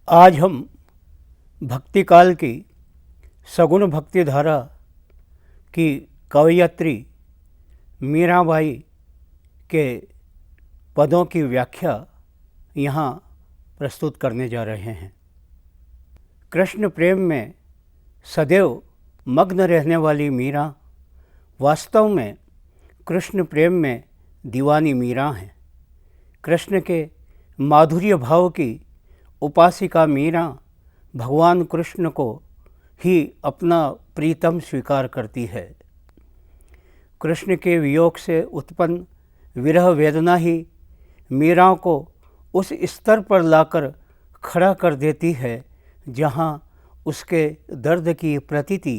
आज हम भक्ति काल की सगुण भक्ति धारा की कवयित्री मीराबाई के पदों की व्याख्या यहाँ प्रस्तुत करने जा रहे हैं। कृष्ण प्रेम में सदैव मग्न रहने वाली मीरा वास्तव में कृष्ण प्रेम में दीवानी मीरा हैं। कृष्ण के माधुर्य भाव की उपासिका मीरा भगवान कृष्ण को ही अपना प्रीतम स्वीकार करती है। कृष्ण के वियोग से उत्पन्न विरह वेदना ही मीरा को उस स्तर पर लाकर खड़ा कर देती है जहाँ उसके दर्द की प्रतीति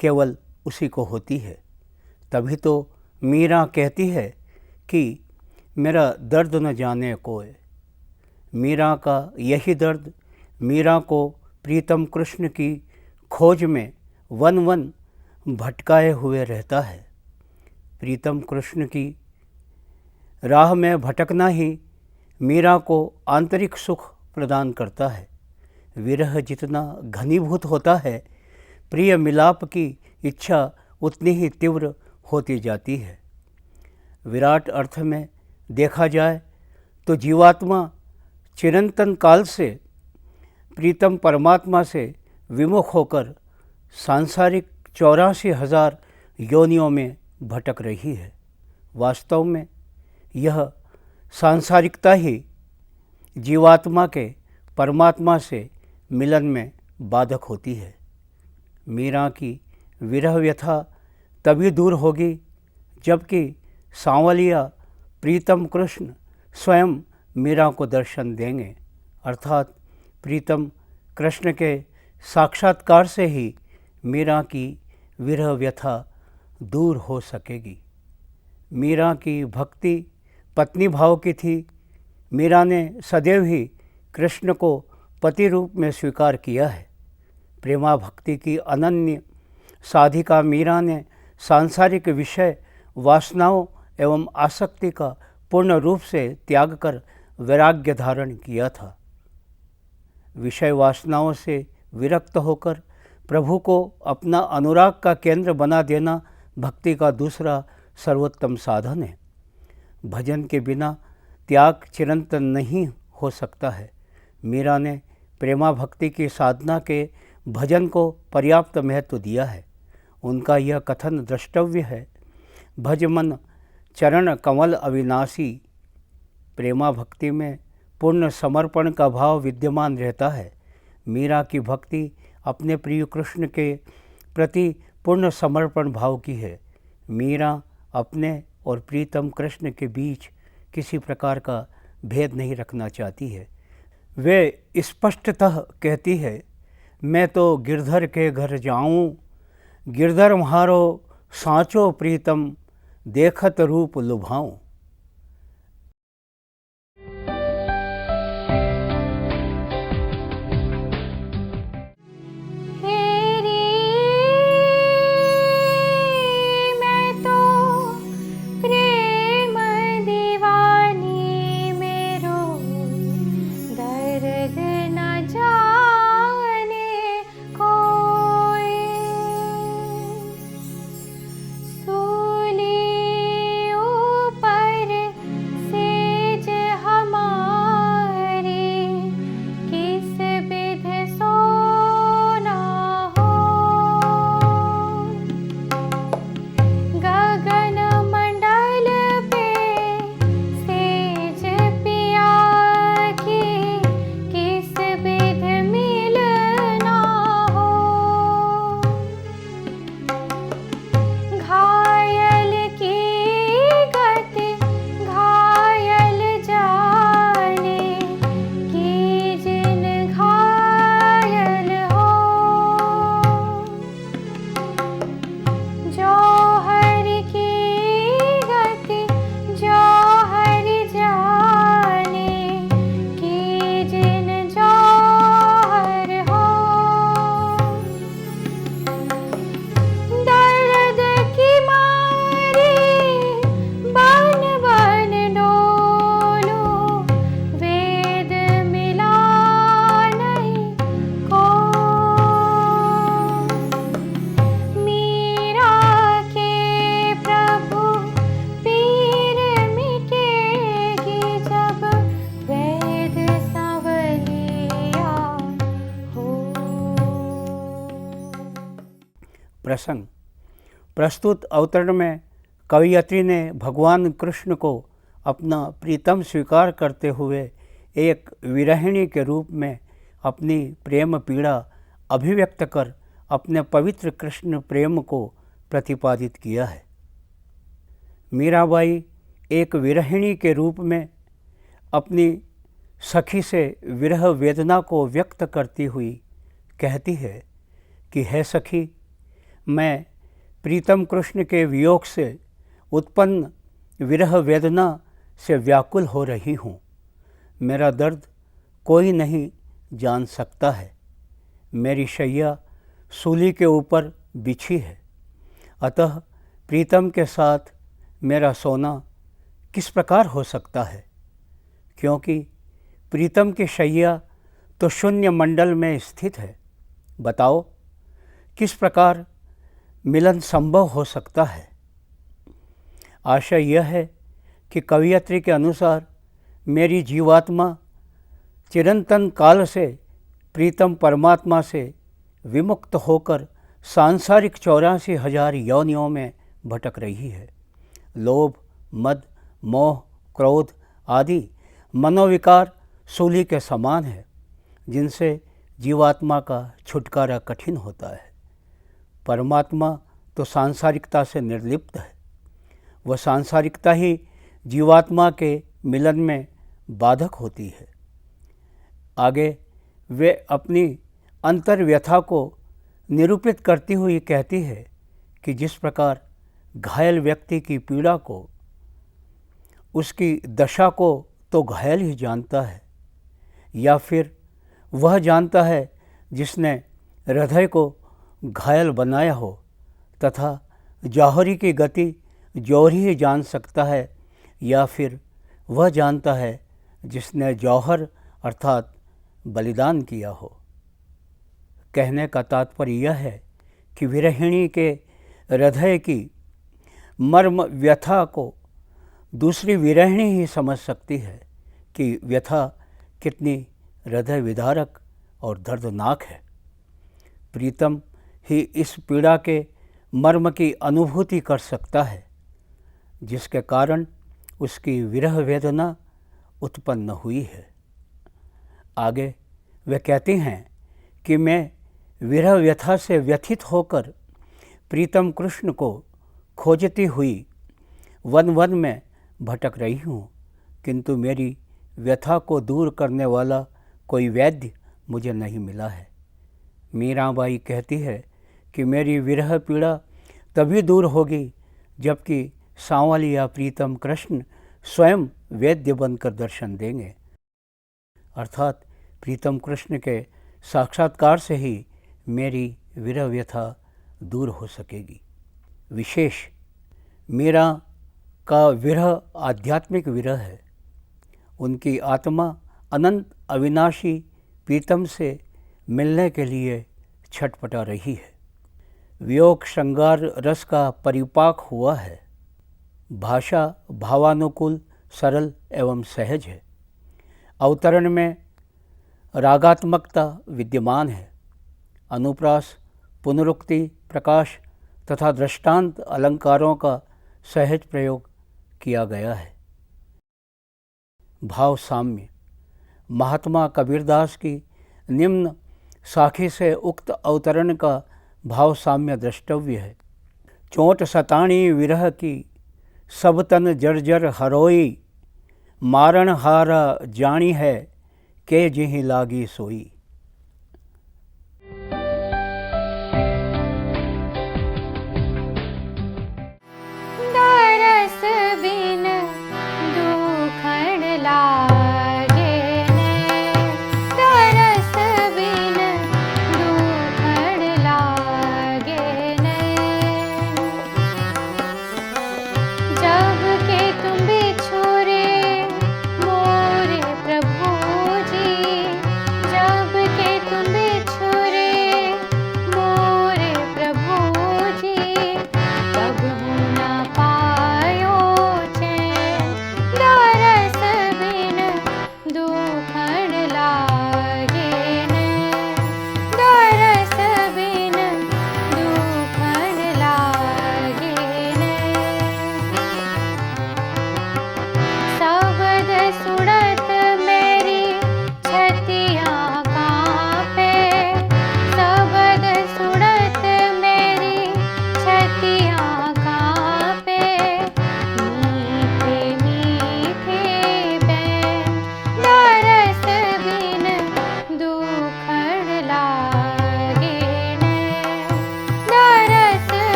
केवल उसी को होती है। तभी तो मीरा कहती है कि मेरा दर्द न जाने कोई। मीरा का यही दर्द मीरा को प्रीतम कृष्ण की खोज में वन वन भटकाए हुए रहता है। प्रीतम कृष्ण की राह में भटकना ही मीरा को आंतरिक सुख प्रदान करता है। विरह जितना घनीभूत होता है, प्रिय मिलाप की इच्छा उतनी ही तीव्र होती जाती है। विराट अर्थ में देखा जाए तो जीवात्मा चिरंतन काल से प्रीतम परमात्मा से विमुख होकर सांसारिक 84,000 योनियों में भटक रही है। वास्तव में यह सांसारिकता ही जीवात्मा के परमात्मा से मिलन में बाधक होती है। मीरा की विरह व्यथा तभी दूर होगी जबकि सांवलिया प्रीतम कृष्ण स्वयं मीरा को दर्शन देंगे, अर्थात प्रीतम कृष्ण के साक्षात्कार से ही मीरा की विरह व्यथा दूर हो सकेगी। मीरा की भक्ति पत्नी भाव की थी। मीरा ने सदैव ही कृष्ण को पति रूप में स्वीकार किया है। प्रेमा भक्ति की अनन्य साधिका मीरा ने सांसारिक विषय वासनाओं एवं आसक्ति का पूर्ण रूप से त्याग कर वैराग्य धारण किया था। विषय वासनाओं से विरक्त होकर प्रभु को अपना अनुराग का केंद्र बना देना भक्ति का दूसरा सर्वोत्तम साधन है। भजन के बिना त्याग चिरंतन नहीं हो सकता है। मीरा ने प्रेमा भक्ति की साधना के भजन को पर्याप्त महत्व दिया है। उनका यह कथन द्रष्टव्य है, भज मन चरण कमल अविनाशी। प्रेमा भक्ति में पूर्ण समर्पण का भाव विद्यमान रहता है। मीरा की भक्ति अपने प्रिय कृष्ण के प्रति पूर्ण समर्पण भाव की है। मीरा अपने और प्रीतम कृष्ण के बीच किसी प्रकार का भेद नहीं रखना चाहती है। वे स्पष्टतः कहती है, मैं तो गिरधर के घर जाऊं, गिरधर म्हारो सांचो प्रीतम, देखत रूप लुभाऊं। पर प्रसंग। प्रस्तुत अवतरण में कवयित्री ने भगवान कृष्ण को अपना प्रीतम स्वीकार करते हुए एक विरहिणी के रूप में अपनी प्रेम पीड़ा अभिव्यक्त कर अपने पवित्र कृष्ण प्रेम को प्रतिपादित किया है। मीराबाई एक विरहिणी के रूप में अपनी सखी से विरह वेदना को व्यक्त करती हुई कहती है कि हे सखी, मैं प्रीतम कृष्ण के वियोग से उत्पन्न विरह वेदना से व्याकुल हो रही हूँ। मेरा दर्द कोई नहीं जान सकता है। मेरी शैया सूली के ऊपर बिछी है, अतः प्रीतम के साथ मेरा सोना किस प्रकार हो सकता है, क्योंकि प्रीतम की शैया तो शून्य मंडल में स्थित है। बताओ किस प्रकार मिलन संभव हो सकता है। आशय यह है कि कवयित्री के अनुसार मेरी जीवात्मा चिरंतन काल से प्रीतम परमात्मा से विमुक्त होकर सांसारिक 84,000 योनियों में भटक रही है। लोभ, मद, मोह, क्रोध आदि मनोविकार सूली के समान है, जिनसे जीवात्मा का छुटकारा कठिन होता है। परमात्मा तो सांसारिकता से निर्लिप्त है। वह सांसारिकता ही जीवात्मा के मिलन में बाधक होती है। आगे वे अपनी अंतर्व्यथा को निरूपित करती हुई कहती है कि जिस प्रकार घायल व्यक्ति की पीड़ा को, उसकी दशा को तो घायल ही जानता है, या फिर वह जानता है जिसने हृदय को घायल बनाया हो, तथा जौहरी की गति जौहरी ही जान सकता है, या फिर वह जानता है जिसने जौहर अर्थात बलिदान किया हो। कहने का तात्पर्य यह है कि विरहिणी के हृदय की मर्म व्यथा को दूसरी विरहिणी ही समझ सकती है कि व्यथा कितनी हृदय विदारक और दर्दनाक है। प्रीतम ही इस पीड़ा के मर्म की अनुभूति कर सकता है, जिसके कारण उसकी विरह वेदना उत्पन्न हुई है। आगे वे कहती हैं कि मैं विरह व्यथा से व्यथित होकर प्रीतम कृष्ण को खोजती हुई वन वन में भटक रही हूँ, किंतु मेरी व्यथा को दूर करने वाला कोई वैद्य मुझे नहीं मिला है। मीराबाई कहती है कि मेरी विरह पीड़ा तभी दूर होगी जबकि सांवलिया प्रीतम कृष्ण स्वयं वैद्य बनकर दर्शन देंगे, अर्थात प्रीतम कृष्ण के साक्षात्कार से ही मेरी विरह व्यथा दूर हो सकेगी। विशेष मीरा का विरह आध्यात्मिक विरह है। उनकी आत्मा अनंत अविनाशी प्रीतम से मिलने के लिए छटपटा रही है। वियोग श्रृंगार रस का परिपाक हुआ है। भाषा भावानुकूल, सरल एवं सहज है। अवतरण में रागात्मकता विद्यमान है। अनुप्रास, पुनरुक्ति, प्रकाश तथा दृष्टांत अलंकारों का सहज प्रयोग किया गया है। भाव साम्य। महात्मा कबीरदास की निम्न साखी से उक्त अवतरण का भाव साम्य द्रष्टव्य है। चोट सताणी विरह की, सब तन जर्जर हरोई, मारण हारा जानी है, के जिहि लागी सोई। दरस बिन दुखण लागे ने, दरस बिन दुखण लागे ने, जब के तुम बिछोरे मोरे प्रभु जी, जब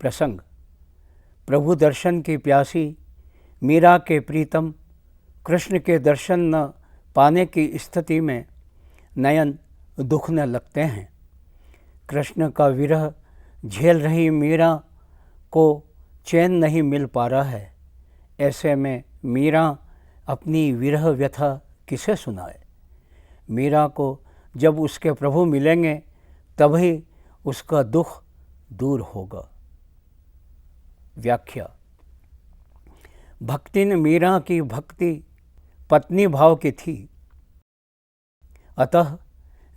प्रसंग। प्रभु दर्शन की प्यासी मीरा के प्रीतम कृष्ण के दर्शन न पाने की स्थिति में नयन दुखने लगते हैं। कृष्ण का विरह झेल रही मीरा को चैन नहीं मिल पा रहा है। ऐसे में मीरा अपनी विरह व्यथा किसे सुनाए। मीरा को जब उसके प्रभु मिलेंगे तभी उसका दुख दूर होगा। व्याख्या। भक्तिन मीरा की भक्ति पत्नी भाव की थी, अतः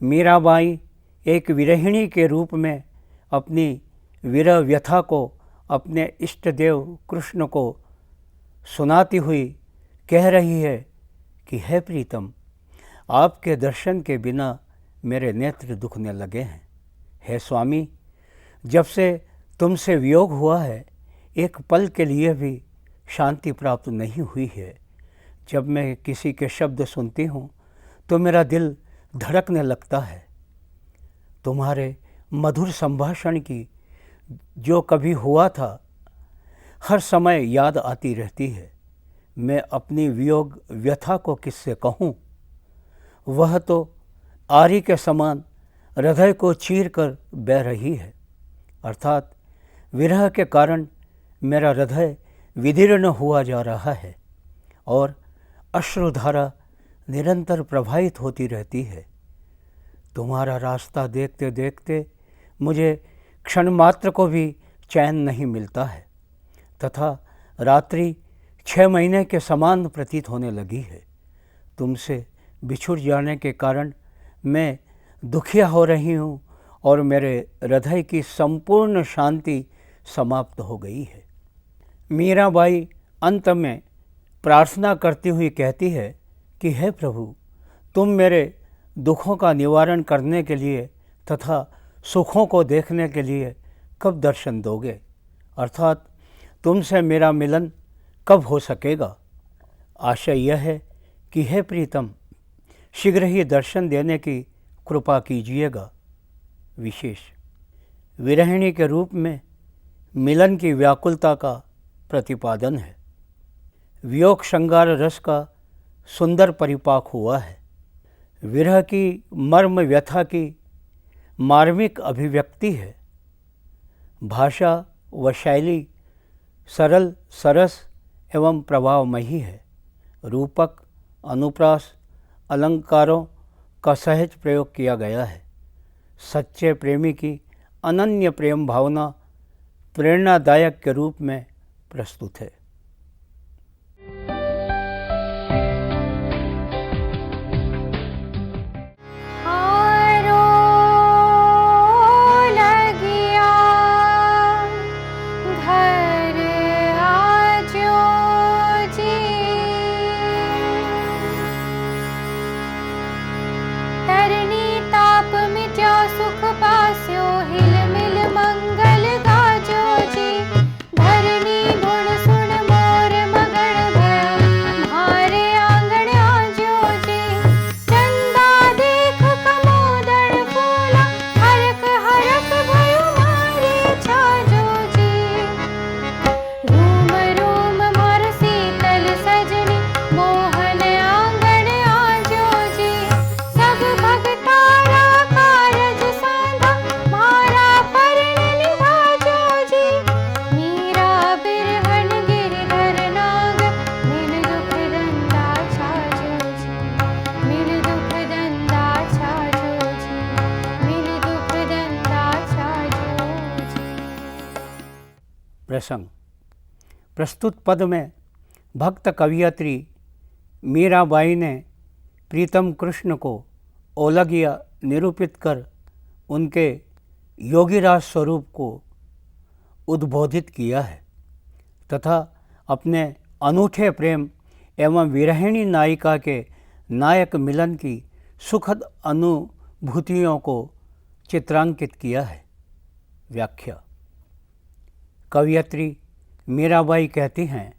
मीराबाई एक विरहिणी के रूप में अपनी विरह व्यथा को अपने इष्ट देव कृष्ण को सुनाती हुई कह रही है कि हे प्रीतम, आपके दर्शन के बिना मेरे नेत्र दुखने लगे हैं। हे स्वामी, जब से तुमसे वियोग हुआ है एक पल के लिए भी शांति प्राप्त नहीं हुई है। जब मैं किसी के शब्द सुनती हूँ तो मेरा दिल धड़कने लगता है। तुम्हारे मधुर संभाषण की जो कभी हुआ था हर समय याद आती रहती है। मैं अपनी वियोग व्यथा को किससे कहूँ। वह तो आरी के समान हृदय को चीर कर बह रही है। अर्थात विरह के कारण मेरा हृदय विदीर्ण हुआ जा रहा है और अश्रुधारा निरंतर प्रवाहित होती रहती है। तुम्हारा रास्ता देखते देखते मुझे क्षण मात्र को भी चैन नहीं मिलता है तथा रात्रि 6 महीने के समान प्रतीत होने लगी है। तुमसे बिछुड़ जाने के कारण मैं दुखिया हो रही हूँ और मेरे हृदय की संपूर्ण शांति समाप्त हो गई है। मीराबाई अंत में प्रार्थना करती हुई कहती है कि हे प्रभु, तुम मेरे दुखों का निवारण करने के लिए तथा सुखों को देखने के लिए कब दर्शन दोगे, अर्थात तुमसे मेरा मिलन कब हो सकेगा। आशय यह है कि हे प्रीतम, शीघ्र ही दर्शन देने की कृपा कीजिएगा। विशेष विरहिणी के रूप में मिलन की व्याकुलता का प्रतिपादन है। वियोग श्रृंगार रस का सुंदर परिपाक हुआ है। विरह की मर्म व्यथा की मार्मिक अभिव्यक्ति है। भाषा व शैली सरल सरस एवं प्रभावमयी है। रूपक अनुप्रास अलंकारों का सहज प्रयोग किया गया है। सच्चे प्रेमी की अनन्य प्रेम भावना प्रेरणादायक के रूप में प्रस्तुत है। प्रसंग। प्रस्तुत पद में भक्त कवयित्री मीराबाई ने प्रीतम कृष्ण को ओलगिया निरूपित कर उनके योगीराज स्वरूप को उद्बोधित किया है तथा अपने अनूठे प्रेम एवं विरहिणी नायिका के नायक मिलन की सुखद अनुभूतियों को चित्रांकित किया है। व्याख्या। कवयित्री मीराबाई कहती हैं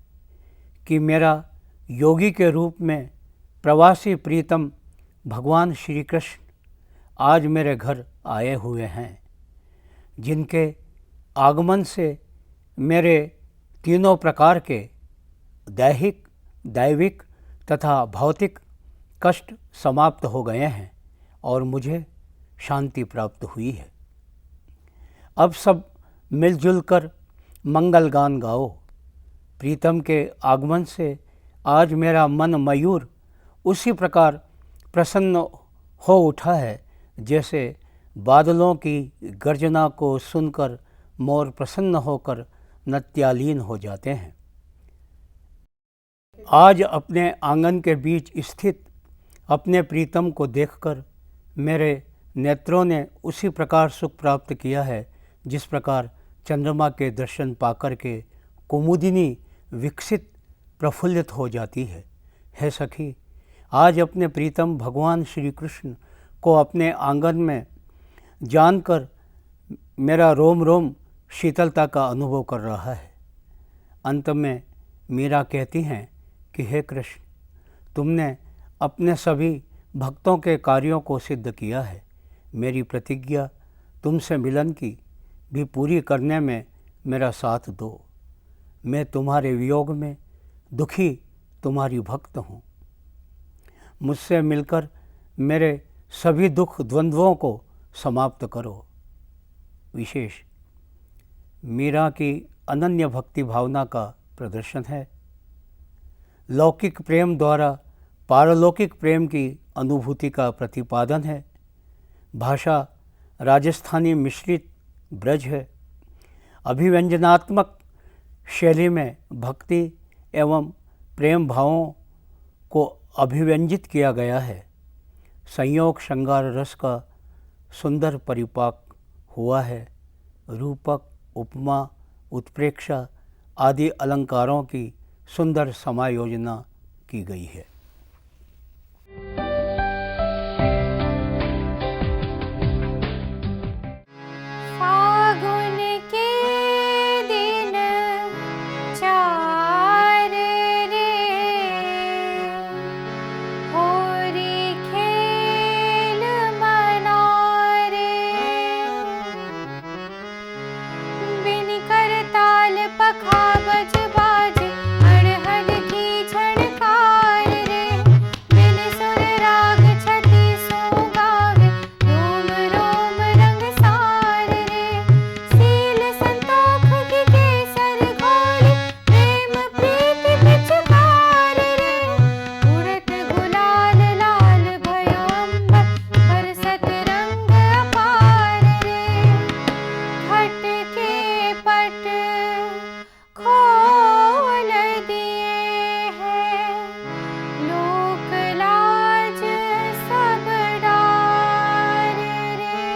कि मेरा योगी के रूप में प्रवासी प्रीतम भगवान श्री कृष्ण आज मेरे घर आए हुए हैं, जिनके आगमन से मेरे तीनों प्रकार के दैहिक, दैविक तथा भौतिक कष्ट समाप्त हो गए हैं और मुझे शांति प्राप्त हुई है। अब सब मिलजुल कर मंगल गान गाओ। प्रीतम के आगमन से आज मेरा मन मयूर उसी प्रकार प्रसन्न हो उठा है जैसे बादलों की गर्जना को सुनकर मोर प्रसन्न होकर नत्यालीन हो जाते हैं। आज अपने आंगन के बीच स्थित अपने प्रीतम को देखकर मेरे नेत्रों ने उसी प्रकार सुख प्राप्त किया है जिस प्रकार चंद्रमा के दर्शन पाकर के कुमुदिनी विकसित प्रफुल्लित हो जाती है। हे सखी, आज अपने प्रीतम भगवान श्री कृष्ण को अपने आंगन में जानकर मेरा रोम रोम शीतलता का अनुभव कर रहा है। अंत में मीरा कहती हैं कि हे कृष्ण, तुमने अपने सभी भक्तों के कार्यों को सिद्ध किया है। मेरी प्रतिज्ञा तुमसे मिलन की भी पूरी करने में मेरा साथ दो। मैं तुम्हारे वियोग में दुखी तुम्हारी भक्त हूँ। मुझसे मिलकर मेरे सभी दुख द्वंद्वों को समाप्त करो। विशेष मीरा की अनन्य भक्ति भावना का प्रदर्शन है। लौकिक प्रेम द्वारा पारलौकिक प्रेम की अनुभूति का प्रतिपादन है। भाषा राजस्थानी मिश्रित ब्रज है। अभिव्यंजनात्मक शैली में भक्ति एवं प्रेम भावों को अभिव्यंजित किया गया है। संयोग श्रृंगार रस का सुंदर परिपाक हुआ है। रूपक, उपमा, उत्प्रेक्षा आदि अलंकारों की सुंदर समायोजना की गई है। फागुन के दिन चार रे, होरी खेल मनारे, बिन करताल पखा बज बाज, अड़हद की झनकार रे, बिन सुर राग छति सो गावे, रोम रोम रंग सार रे, सील संतोख की केसर घोली, प्रेम प्रीति पिचकार रे, उड़त गुलाल लाल भयो अंबर, बरसत रंग अपार रे, घट के पट खोल दिए हैं, लोक लाज सब डार रे,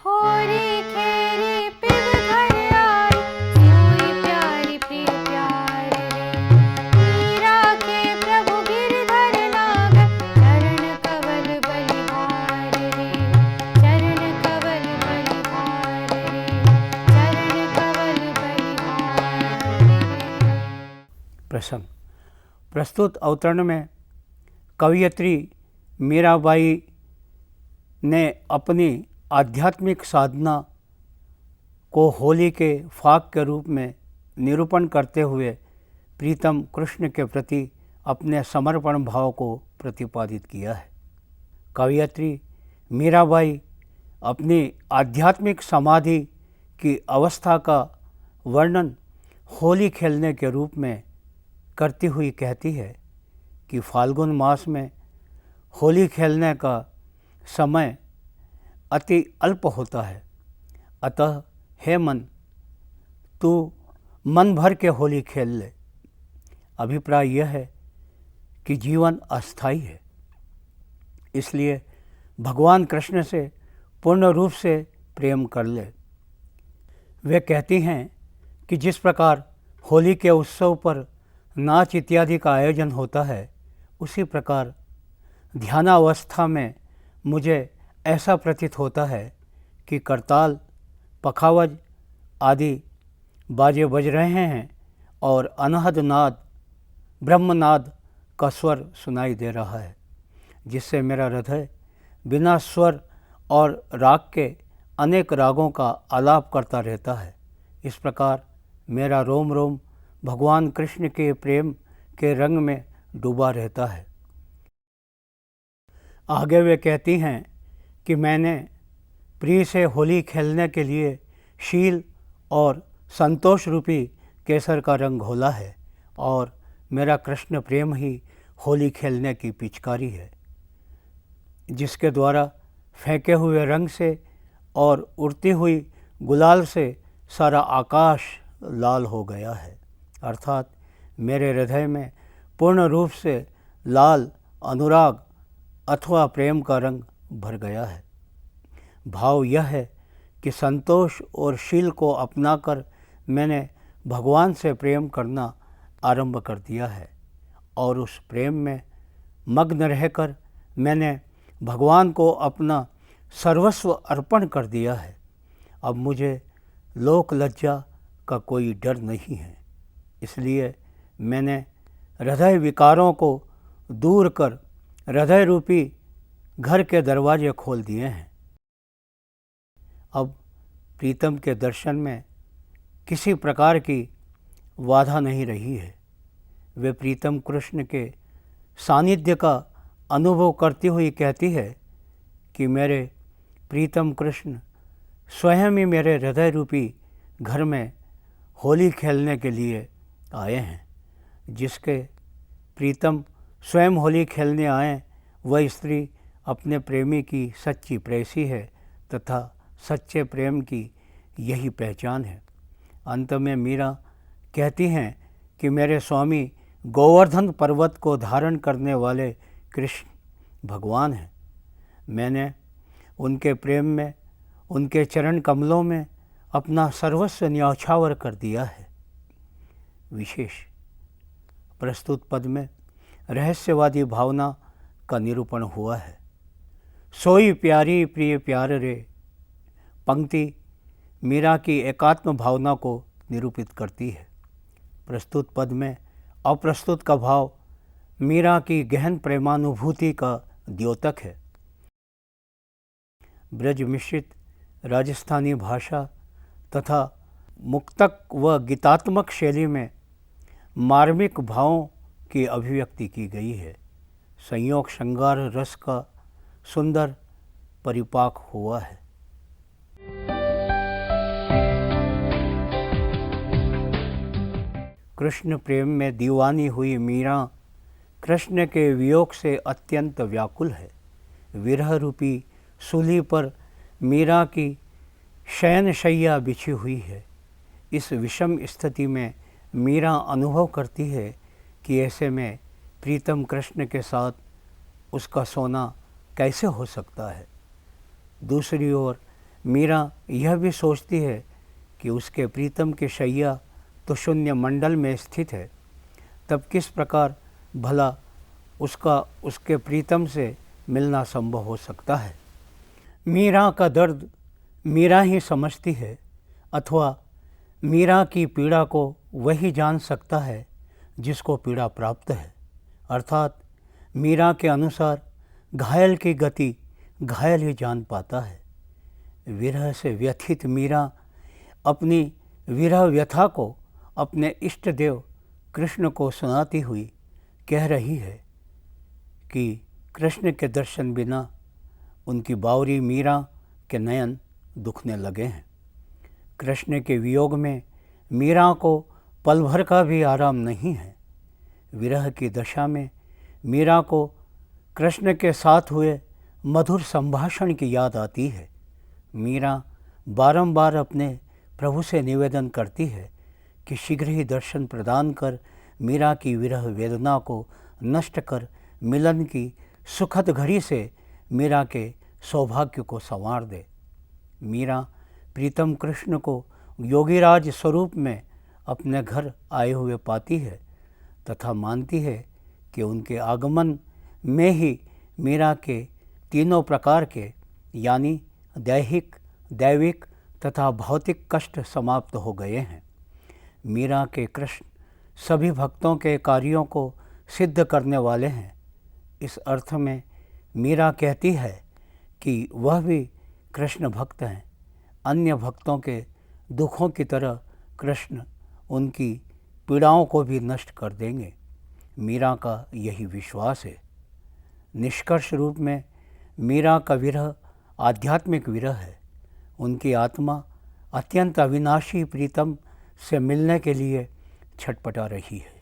होरी खेरी पिव घर आई, सोई प्यारी प्रिय प्यार रे, मीरा के प्रभु गिरधर नागर, चरण कवल बलिहार रे, चरण कवल बलिहार रे, चरण कवल बलिहार रे। प्रसंग प्रस्तुत अवतरण में कवयित्री मीराबाई ने अपनी आध्यात्मिक साधना को होली के फाग के रूप में निरूपण करते हुए प्रीतम कृष्ण के प्रति अपने समर्पण भाव को प्रतिपादित किया है। कवयित्री मीराबाई अपनी आध्यात्मिक समाधि की अवस्था का वर्णन होली खेलने के रूप में करती हुई कहती है कि फाल्गुन मास में होली खेलने का समय अति अल्प होता है। अतः हे मन, तू मन भर के होली खेल ले। अभिप्राय यह है कि जीवन अस्थायी है, इसलिए भगवान कृष्ण से पूर्ण रूप से प्रेम कर ले। वे कहती हैं कि जिस प्रकार होली के उत्सव पर नाच इत्यादि का आयोजन होता है, उसी प्रकार ध्यानावस्था में मुझे ऐसा प्रतीत होता है कि करताल, पखावज आदि बाजे बज रहे हैं और अनहद नाद, ब्रह्मनाद का स्वर सुनाई दे रहा है, जिससे मेरा हृदय बिना स्वर और राग के अनेक रागों का आलाप करता रहता है। इस प्रकार मेरा रोम रोम भगवान कृष्ण के प्रेम के रंग में डूबा रहता है। आगे वे कहती हैं कि मैंने प्रिय से होली खेलने के लिए शील और संतोष रूपी केसर का रंग घोला है और मेरा कृष्ण प्रेम ही होली खेलने की पिचकारी है, जिसके द्वारा फेंके हुए रंग से और उड़ती हुई गुलाल से सारा आकाश लाल हो गया है। अर्थात मेरे हृदय में पूर्ण रूप से लाल अनुराग अथवा प्रेम का रंग भर गया है। भाव यह है कि संतोष और शील को अपनाकर मैंने भगवान से प्रेम करना आरंभ कर दिया है और उस प्रेम में मग्न रहकर मैंने भगवान को अपना सर्वस्व अर्पण कर दिया है। अब मुझे लोक लज्जा का कोई डर नहीं है, इसलिए मैंने हृदय विकारों को दूर कर हृदय रूपी घर के दरवाजे खोल दिए हैं। अब प्रीतम के दर्शन में किसी प्रकार की बाधा नहीं रही है। वे प्रीतम कृष्ण के सानिध्य का अनुभव करती हुई कहती है कि मेरे प्रीतम कृष्ण स्वयं ही मेरे हृदय रूपी घर में होली खेलने के लिए आए हैं। जिसके प्रीतम स्वयं होली खेलने आए वह स्त्री अपने प्रेमी की सच्ची प्रेयसी है तथा सच्चे प्रेम की यही पहचान है। अंत में मीरा कहती हैं कि मेरे स्वामी गोवर्धन पर्वत को धारण करने वाले कृष्ण भगवान हैं। मैंने उनके प्रेम में, उनके चरण कमलों में अपना सर्वस्व न्यौछावर कर दिया है। विशेष प्रस्तुत पद में रहस्यवादी भावना का निरूपण हुआ है। सोई प्यारी प्रिय प्यार रे पंक्ति मीरा की एकात्म भावना को निरूपित करती है। प्रस्तुत पद में अप्रस्तुत का भाव मीरा की गहन प्रेमानुभूति का द्योतक है। ब्रज मिश्रित राजस्थानी भाषा तथा मुक्तक व गीतात्मक शैली में मार्मिक भावों की अभिव्यक्ति की गई है। संयोग श्रृंगार रस का सुंदर परिपाक हुआ है। कृष्ण प्रेम में दीवानी हुई मीरा कृष्ण के वियोग से अत्यंत व्याकुल है। विरह रूपी सूली पर मीरा की शयनशैया बिछी हुई है। इस विषम स्थिति में मीरा अनुभव करती है कि ऐसे में प्रीतम कृष्ण के साथ उसका सोना कैसे हो सकता है। दूसरी ओर मीरा यह भी सोचती है कि उसके प्रीतम की शैया तो शून्य मंडल में स्थित है, तब किस प्रकार भला उसका उसके प्रीतम से मिलना संभव हो सकता है। मीरा का दर्द मीरा ही समझती है अथवा मीरा की पीड़ा को वही जान सकता है जिसको पीड़ा प्राप्त है। अर्थात मीरा के अनुसार घायल की गति घायल ही जान पाता है। विरह से व्यथित मीरा अपनी विरह व्यथा को अपने इष्ट देव कृष्ण को सुनाती हुई कह रही है कि कृष्ण के दर्शन बिना उनकी बावरी मीरा के नयन दुखने लगे हैं। कृष्ण के वियोग में मीरा को पल भर का भी आराम नहीं है। विरह की दशा में मीरा को कृष्ण के साथ हुए मधुर संभाषण की याद आती है। मीरा बारंबार अपने प्रभु से निवेदन करती है कि शीघ्र ही दर्शन प्रदान कर मीरा की विरह वेदना को नष्ट कर मिलन की सुखद घड़ी से मीरा के सौभाग्य को संवार दे। मीरा प्रीतम कृष्ण को योगीराज स्वरूप में अपने घर आए हुए पाती है तथा मानती है कि उनके आगमन में ही मीरा के तीनों प्रकार के यानी दैहिक, दैविक तथा भौतिक कष्ट समाप्त हो गए हैं। मीरा के कृष्ण सभी भक्तों के कार्यों को सिद्ध करने वाले हैं। इस अर्थ में मीरा कहती है कि वह भी कृष्ण भक्त हैं। अन्य भक्तों के दुखों की तरह कृष्ण उनकी पीड़ाओं को भी नष्ट कर देंगे। मीरा का यही विश्वास है। निष्कर्ष रूप में मीरा का विरह आध्यात्मिक विरह है। उनकी आत्मा अत्यंत अविनाशी प्रीतम से मिलने के लिए छटपटा रही है।